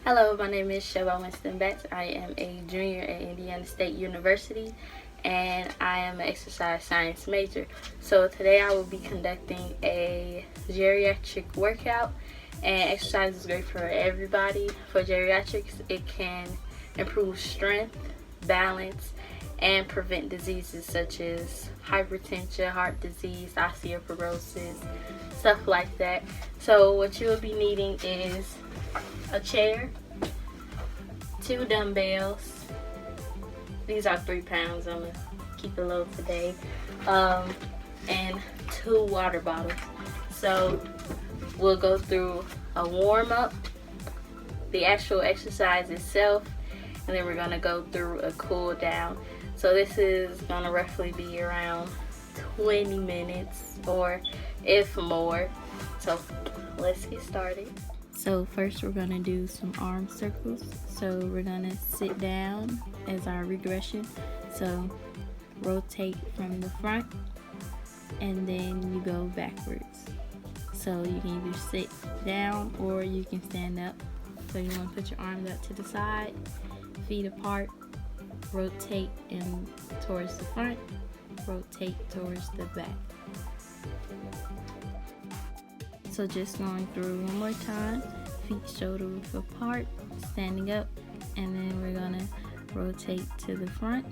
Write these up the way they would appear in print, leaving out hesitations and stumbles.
Hello, my name is Shelba Winston Betts. I am a junior at Indiana State University and I am an exercise science major. So today I will be conducting a geriatric workout, and exercise is great for everybody. For geriatrics, it can improve strength, balance, and prevent diseases such as hypertension, heart disease, osteoporosis, stuff like that. So what you will be needing is a chair, 2 dumbbells. These are 3 pounds. I'm gonna keep it low today. And 2 water bottles. So we'll go through a warm up, the actual exercise itself, and then we're gonna go through a cool down. So this is gonna roughly be around 20 minutes or if more. So let's get started. So first we're gonna do some arm circles. So we're gonna sit down as our regression. So rotate from the front and then you go backwards. So you can either sit down or you can stand up. So you wanna put your arms out to the side, feet apart, rotate in towards the front, rotate towards the back. So just going through one more time, feet shoulder width apart, standing up, and then we're gonna rotate to the front,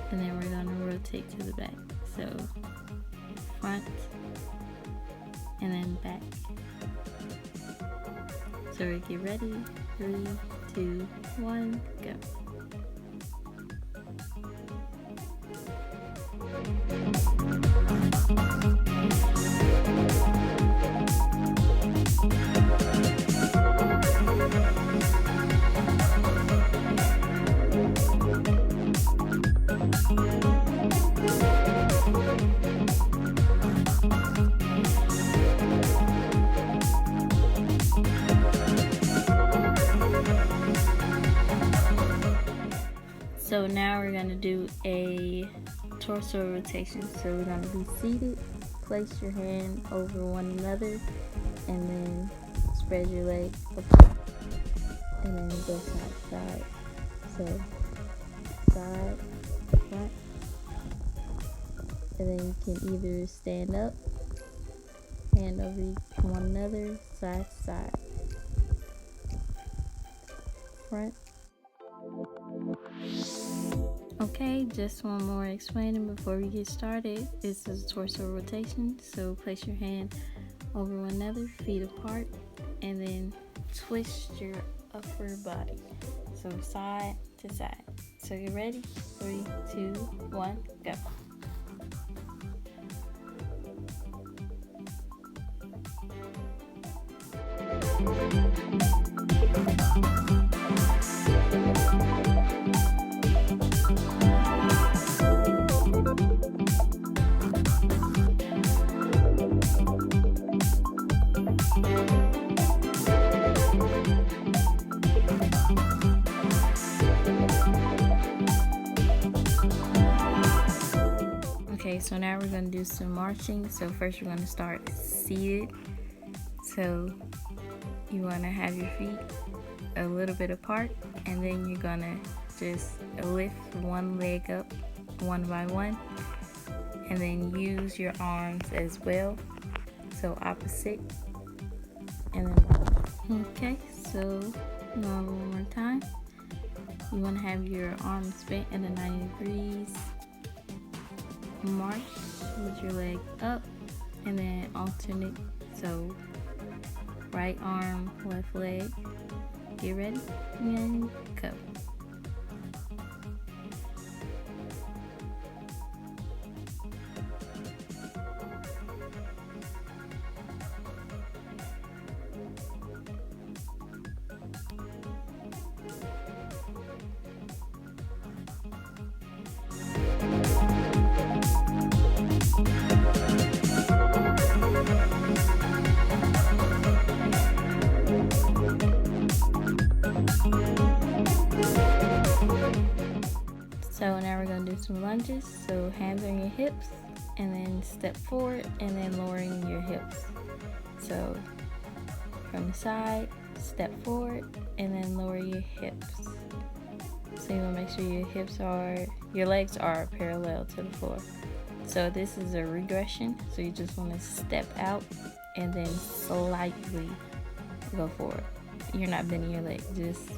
and then we're gonna rotate to the back. So front, and then back. So we get ready, 3, 2, 1, go. So now we're going to do a torso rotation. So we're going to be seated, place your hand over one another, and then spread your leg apart. And then go side to side. So side, front. And then you can either stand up, hand over one another, side to side. Front. Okay, just one more explaining before we get started. This is a torso rotation, so place your hand over one another, feet apart, and then twist your upper body. So side to side. So you ready? 3, 2, 1, go. Okay, so now we're going to do some marching. So first we're going to start seated. So you want to have your feet a little bit apart, and then you're going to just lift one leg up one by one, and then use your arms as well. So opposite, and then okay, so one more time. You want to have your arms bent at a 90 degrees. March with your leg up, and then alternate. So right arm, left leg. Get ready and go. So now we're going to do some lunges. So hands on your hips, and then step forward, and then lowering your hips. So from the side, step forward, and then lower your hips. So you want to make sure your legs are parallel to the floor. So this is a regression, so you just want to step out and then slightly go forward. You're not bending your leg, just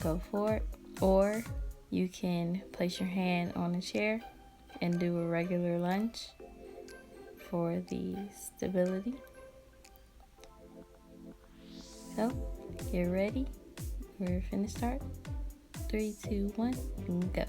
go forward. Or you can place your hand on a chair and do a regular lunge for the stability. So, get ready. We're finna start. 3, 2, 1, and go.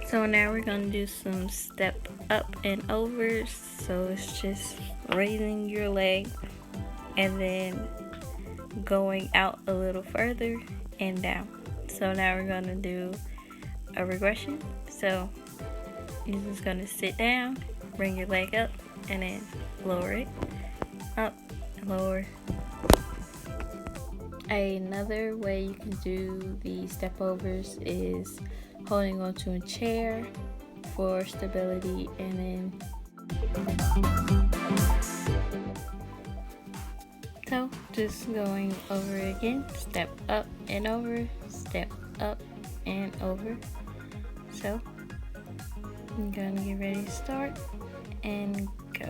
So now we're going to do some step up and overs. So it's just raising your leg and then going out a little further and down. So now we're going to do a regression. So you're just going to sit down, bring your leg up, and then lower it. Up, lower. Another way you can do the step overs is holding onto a chair for stability, and then so just going over again, step up and over, step up and over. So I'm gonna get ready to start and go.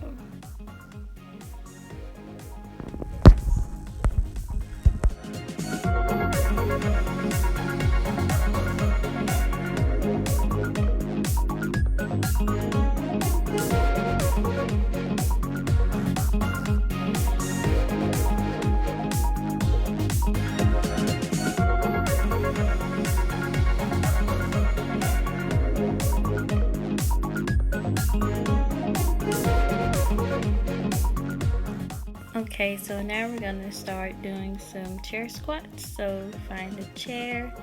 Okay, so now we're gonna start doing some chair squats. So find a chair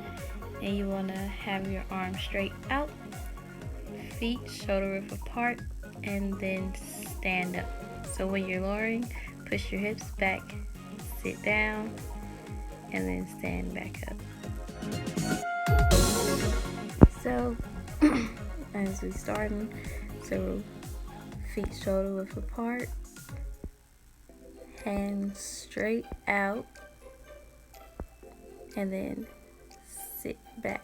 and you wanna have your arms straight out, feet shoulder width apart, and then stand up. So when you're lowering, push your hips back, sit down, and then stand back up. So as we starting, so feet shoulder width apart, hands straight out, and then sit back.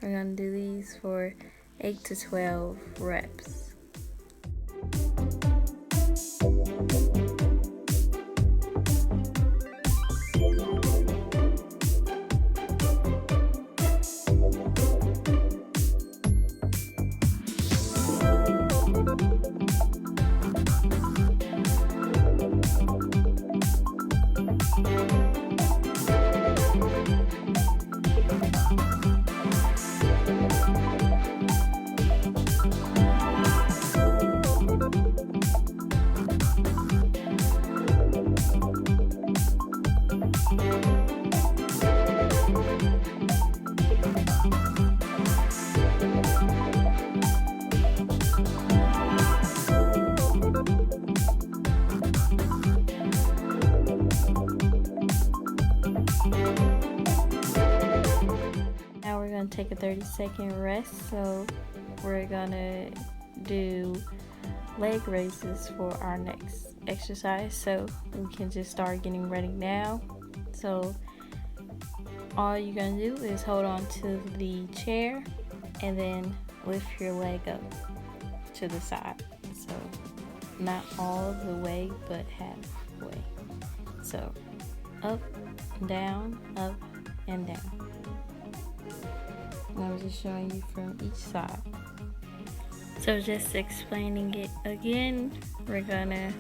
We're gonna do these for 8 to 12 reps. Take a 30-second rest. So we're gonna do leg raises for our next exercise, so we can just start getting ready now. So all you're gonna do is hold on to the chair and then lift your leg up to the side. So not all the way, but halfway. So up, down, up, and down. I'm just showing you from each side. So just explaining it again, we're gonna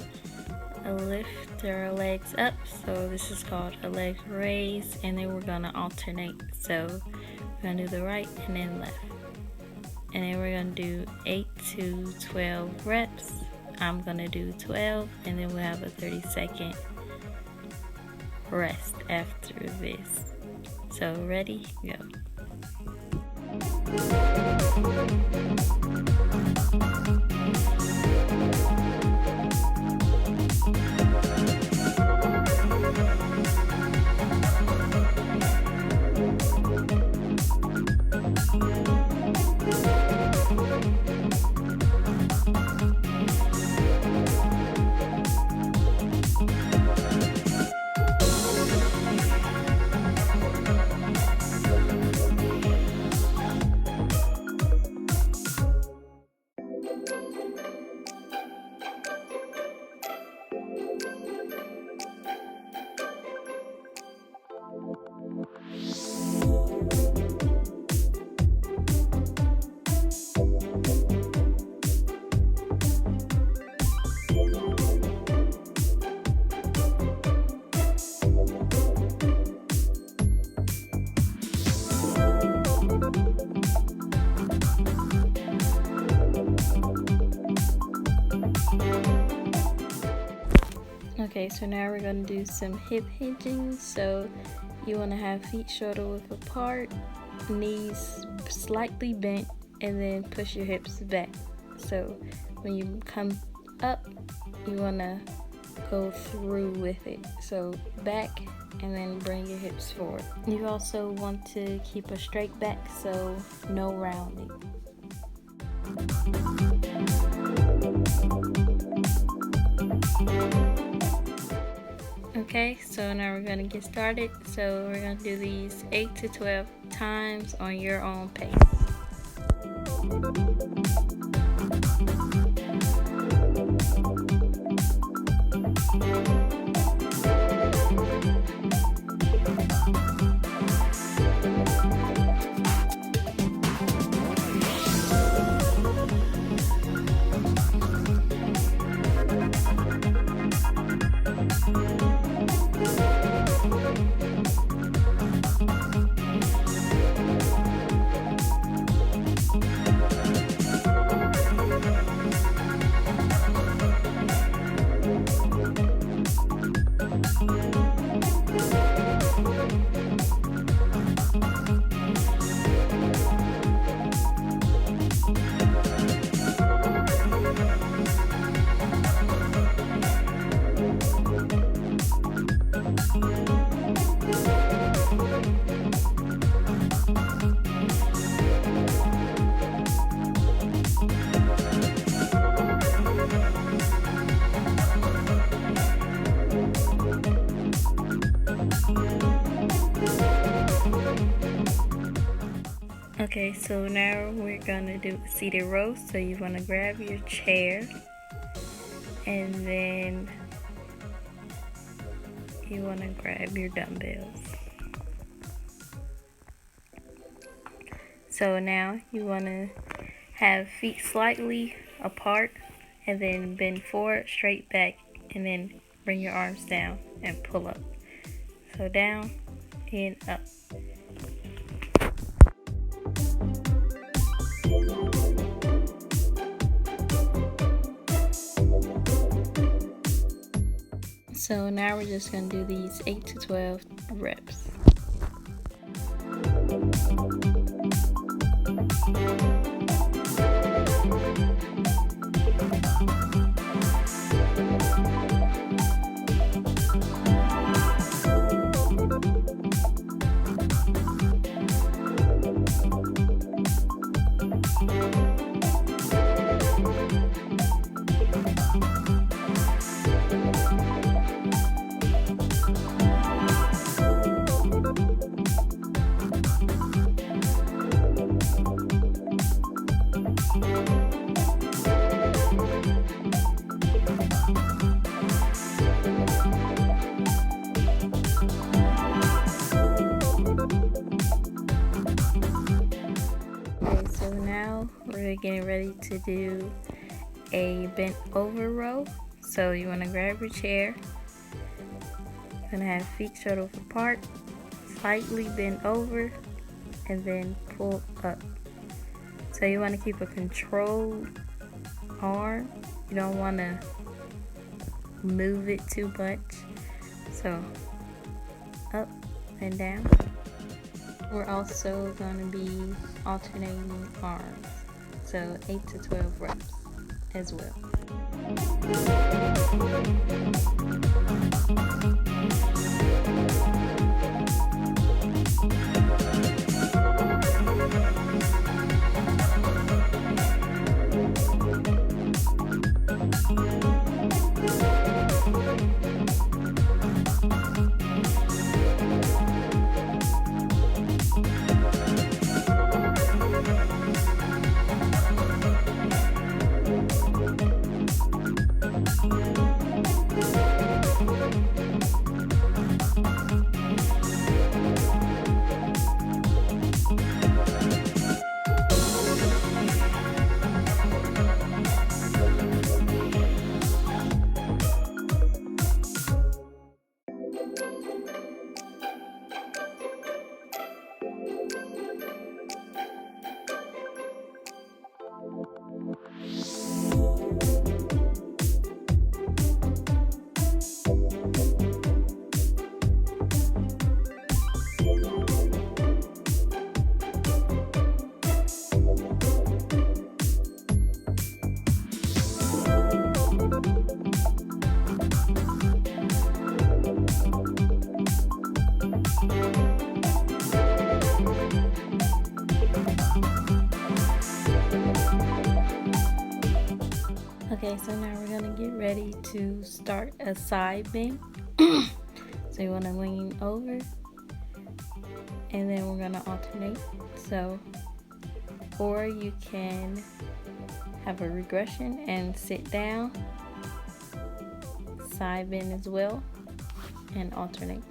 lift our legs up. So this is called a leg raise, and then we're gonna alternate. So we're gonna do the right and then left. And then we're gonna do 8 to 12 reps I'm gonna do 12, and then we'll have a 30-second rest after this. So ready, go. Okay, so now we're going to do some hip hinging. So you want to have feet shoulder width apart, knees slightly bent, and then push your hips back. So when you come up, you want to go through with it. So back, and then bring your hips forward. You also want to keep a straight back, so no rounding. Okay, so now we're going to get started. So we're going to do these 8 to 12 times on your own pace. Okay, so now we're gonna do seated row. So you wanna grab your chair, and then you wanna grab your dumbbells. So now you wanna have feet slightly apart, and then bend forward, straight back, and then bring your arms down and pull up. So down and up. So now we're just going to do these 8 to 12 reps. We're getting ready to do a bent over row. So you want to grab your chair. You're going to have feet shoulder apart, slightly bend over, and then pull up. So you want to keep a controlled arm You don't want to move it too much. So up and down. We're also going to be alternating arms. So 8 to 12 reps as well. Okay, so now we're gonna get ready to start a side bend. So you wanna lean over and then we're gonna alternate. So, or you can have a regression and sit down, side bend as well, and alternate.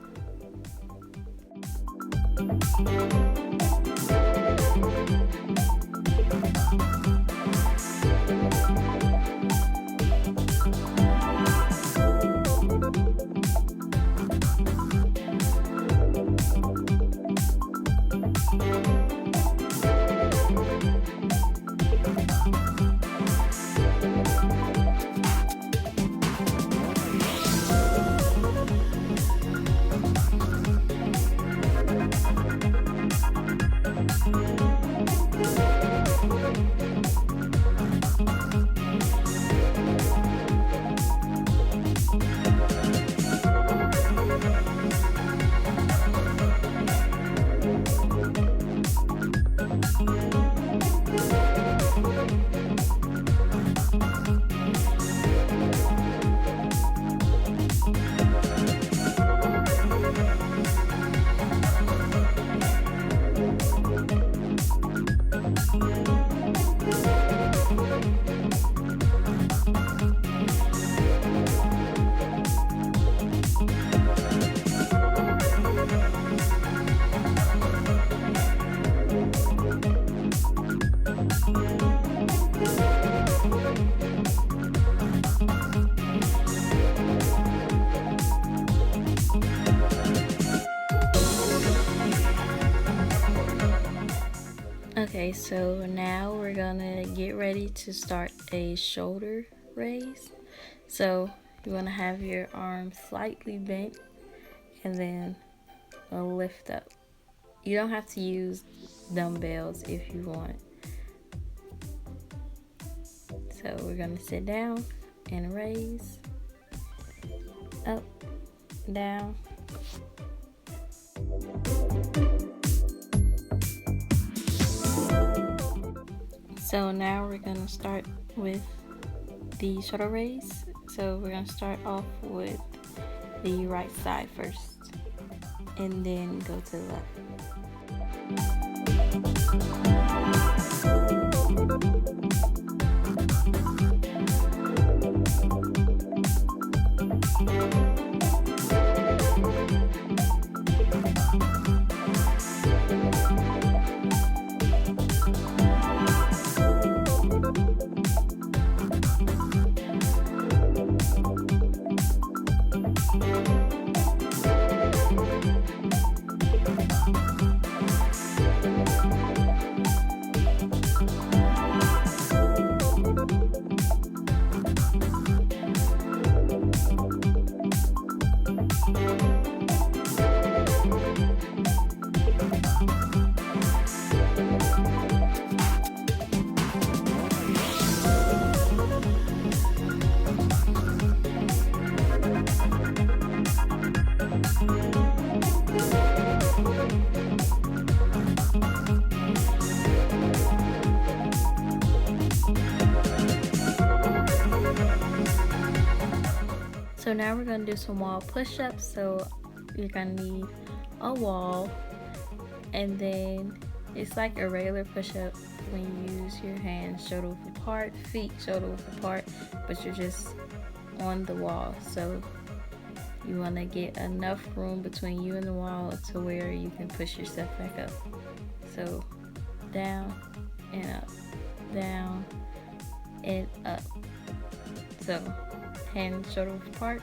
Okay, so now we're gonna get ready to start a shoulder raise. So you wanna have your arms slightly bent and then a lift up. You don't have to use dumbbells if you want. So we're gonna sit down and raise, up, down. So now we're gonna start with the shoulder raise. So we're gonna start off with the right side first and then go to the left. So now we're gonna do some wall push-ups. So you're gonna need a wall, and then it's like a regular push-up when you use your hands shoulder width apart, feet shoulder width apart, but you're just on the wall. So you want to get enough room between you and the wall to where you can push yourself back up. So down and up, down and up. So hands shoulder width apart.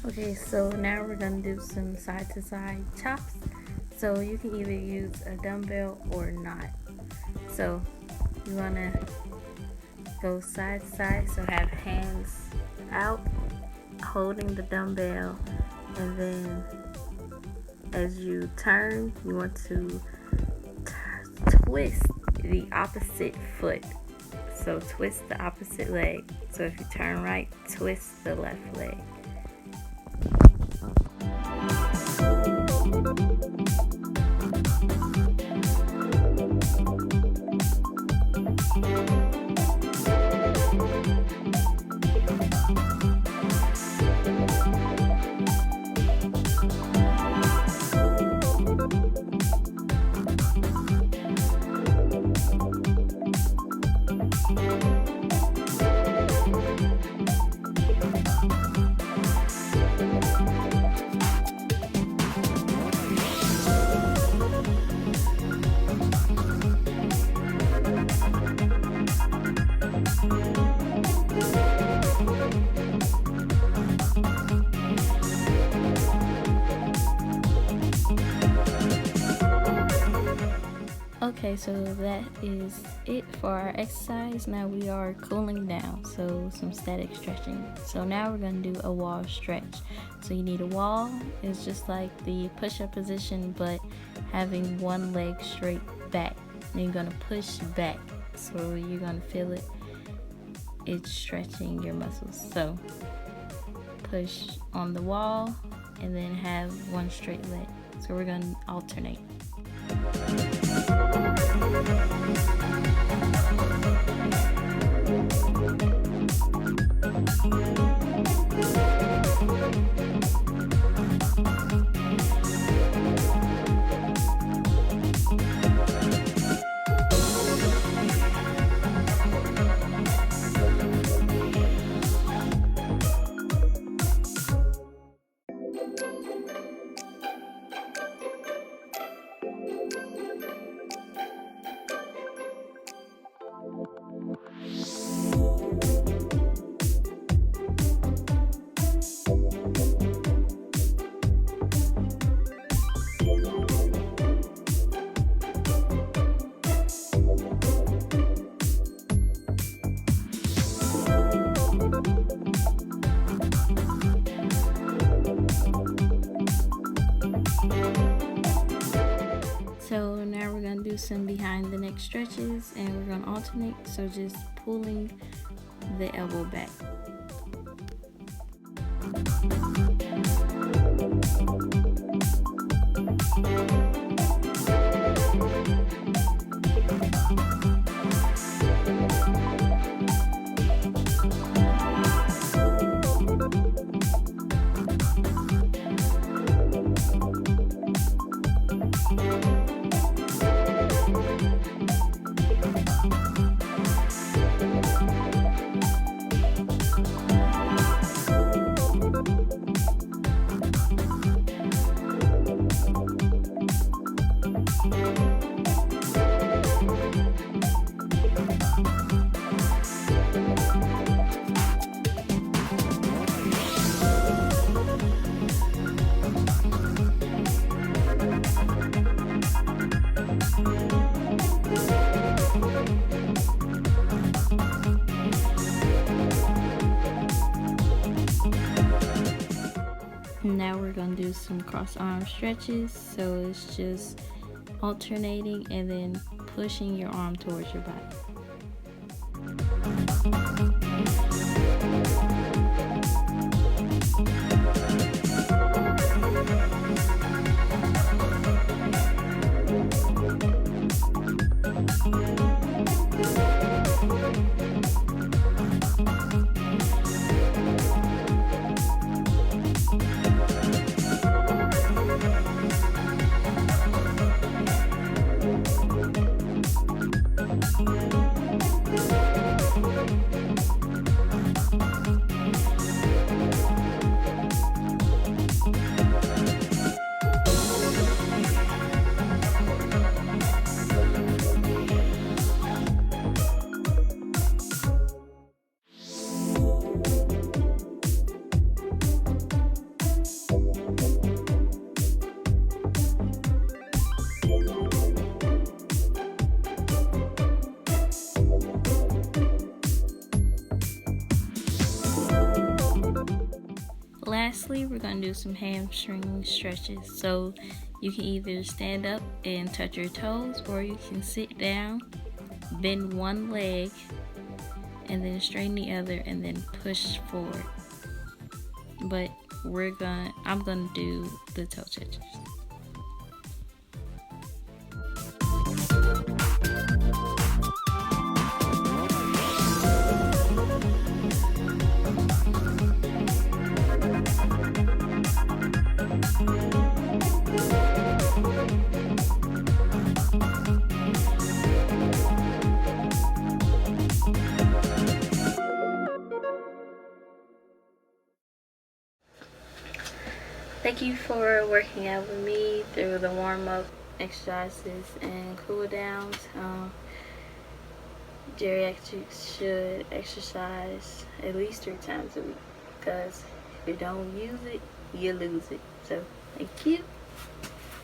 Okay, so now we're gonna do some side to side chops. So you can either use a dumbbell or not. So you wanna go side to side, so have hands out holding the dumbbell, and then as you turn, you want to twist the opposite foot. So twist the opposite leg. So if you turn right, twist the left leg. Okay, so that is it for our exercise. Now we are cooling down, so some static stretching. So now we're going to do a wall stretch. So you need a wall. It's just like the push-up position, but having one leg straight back. And you're going to push back, so you're going to feel it. It's stretching your muscles. So push on the wall and then have one straight leg. So we're going to alternate. So now we're going to do some behind the neck stretches, and we're going to alternate. So just pulling the elbow back. Now we're going to do some cross arm stretches. So it's just alternating and then pushing your arm towards your body. Lastly, we're going to do some hamstring stretches. So you can either stand up and touch your toes, or you can sit down, bend one leg, and then straighten the other, and then push forward. But I'm gonna do the toe touches. Thank you for working out with me through the warm-up exercises and cool downs. Geriatrics should exercise at least 3 times a week, because if you don't use it, you lose it. So thank you.